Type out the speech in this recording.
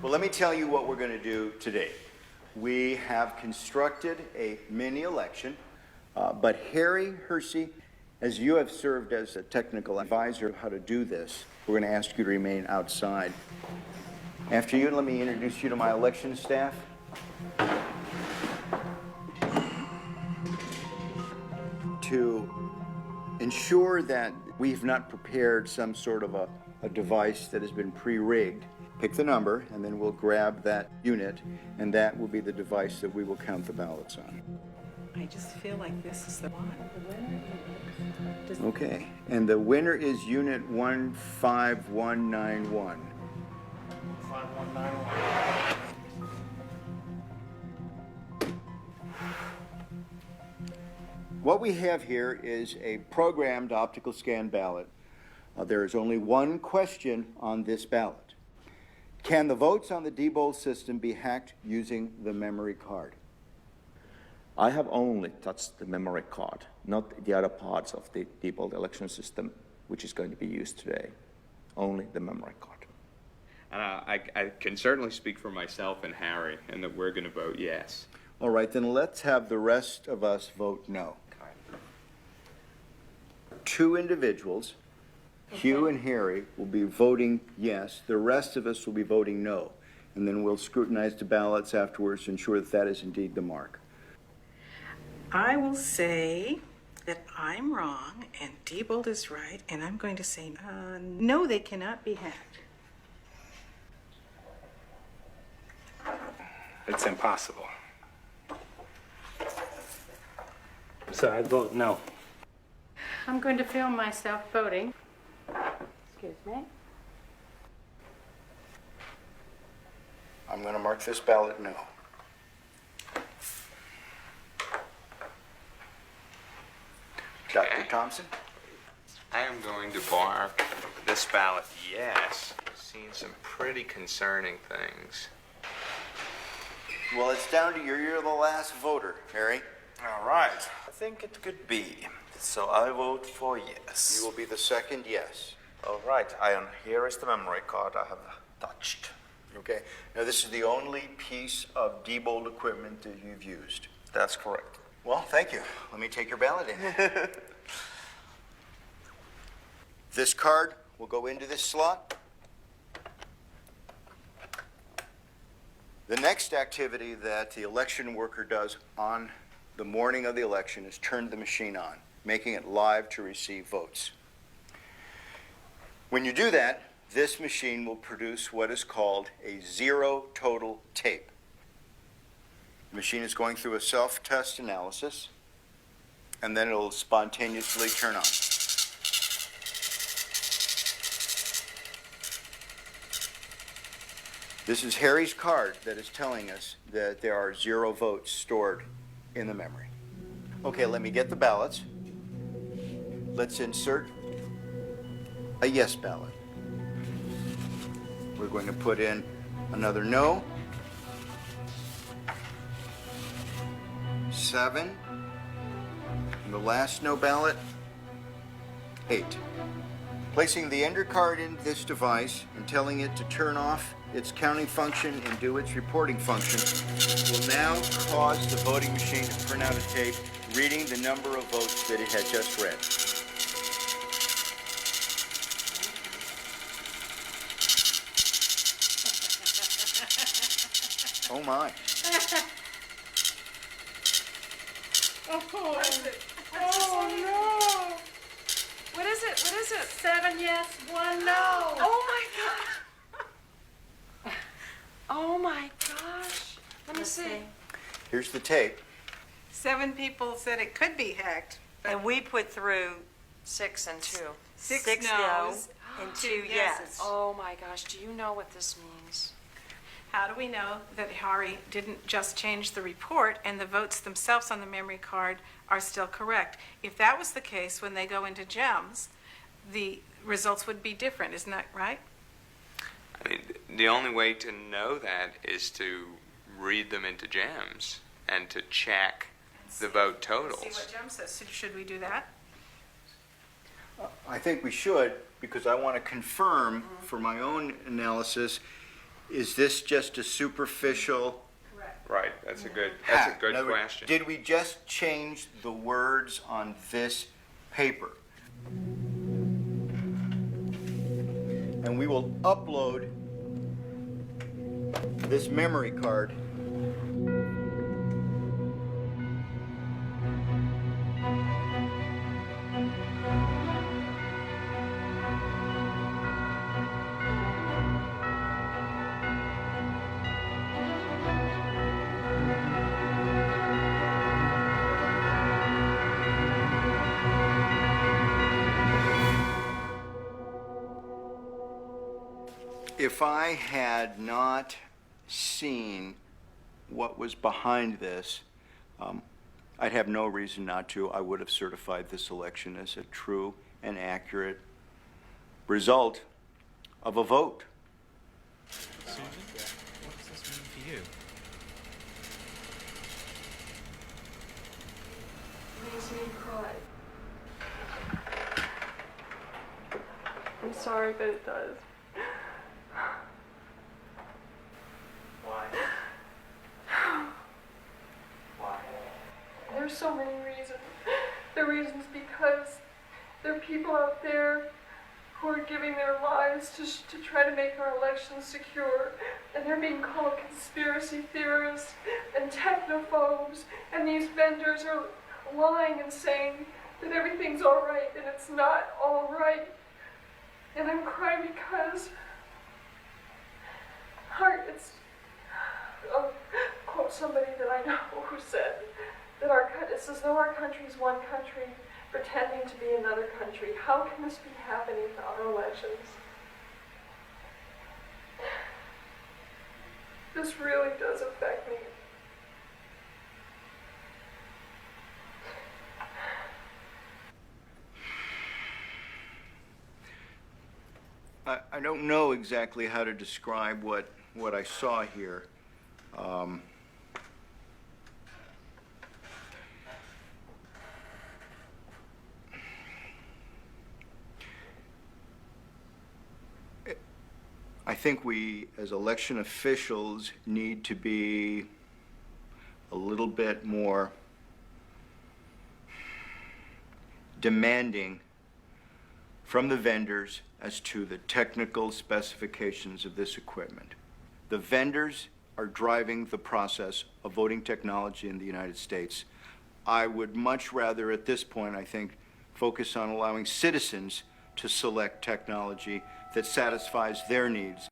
Well, let me tell you what we're going to do today. We have constructed a mini election, but Harry Hersey, as you have served as a technical advisor of how to do this, we're going to ask you to remain outside. After you, let me introduce you to my election staff. To ensure that we've not prepared some sort of a device that has been pre-rigged, pick the number, and then we'll grab that unit, and that will be the device that we will count the ballots on. I just feel like this is the one. Okay, and the winner is unit 15191. 5191. What we have here is a programmed optical scan ballot. There is only one question on this ballot. Can the votes on the Diebold system be hacked using the memory card? I have only touched the memory card, not the other parts of the Diebold election system, which is going to be used today. Only the memory card. And I can certainly speak for myself and Harry, and that we're going to vote yes. All right, then let's have the rest of us vote no. Two individuals, Hugh and Harry, will be voting yes. The rest of us will be voting no. And then we'll scrutinize the ballots afterwards to ensure that that is indeed the mark. I will say that I'm wrong and Diebold is right, and I'm going to say no, they cannot be hacked. It's impossible. So I vote no. I'm going to film myself voting. Excuse me. I'm going to mark this ballot no. Dr. Thompson? I am going to mark this ballot yes. I've seen some pretty concerning things. Well, it's down to you. You're the last voter, Harry. All right. I think it could be. So I vote for yes. You will be the second yes. All right. Here is the memory card I have touched. Okay. Now, this is the only piece of Diebold equipment that you've used. That's correct. Well, thank you. Let me take your ballot in. This card will go into this slot. The next activity that the election worker does on the morning of the election is turn the machine on, making it live to receive votes. When you do that, this machine will produce what is called a zero total tape. The machine is going through a self-test analysis, and then it'll spontaneously turn on. This is Harry's card that is telling us that there are 0 votes stored in the memory. Okay, let me get the ballots. Let's insert a yes ballot. We're going to put in another no. 7. And the last no ballot, 8. Placing the ender card in this device and telling it to turn off its counting function and do its reporting function will now cause the voting machine to print out a tape reading the number of votes that it had just read. Oh my. Oh no! What is it? What is it? 7 yes, 1 no. Oh my God! Oh my gosh. Let me see. Here's the tape. 7 people said it could be hacked. And we put through 6 and 2. 6 no no's and 2 2 yeses. yes. Oh my gosh, do you know what this means? How do we know that Harry didn't just change the report and the votes themselves on the memory card are still correct? If that was the case, when they go into GEMS, the results would be different, isn't that right? I mean, the only way to know that is to read them into GEMS and to check the vote totals. See what GEMS says. So should we do that? I think we should, because I want to confirm for my own analysis Is this just a superficial? Right, that's a good In other words, question. Did we just change the words on this paper? And we will upload this memory card if I had not seen what was behind this, I'd have no reason not to. I would have certified this election as a true and accurate result of a vote. Susan, what does this mean for you? Makes me cry. I'm sorry, but it does. Why? Why? There's so many reasons. The reasons because there are people out there who are giving their lives to try to make our elections secure, and they're being called conspiracy theorists and technophobes, and these vendors are lying and saying that everything's all right, and it's not all right. And I'm crying because I'll quote somebody that I know who said that it's as though our country's one country pretending to be another country. How can this be happening to our elections? This really does affect me. I don't know exactly how to describe what I saw here. I think we, as election officials, need to be a little bit more demanding from the vendors as to the technical specifications of this equipment. The vendors are driving the process of voting technology in the United States. I would much rather, at this point, I think, focus on allowing citizens to select technology that satisfies their needs.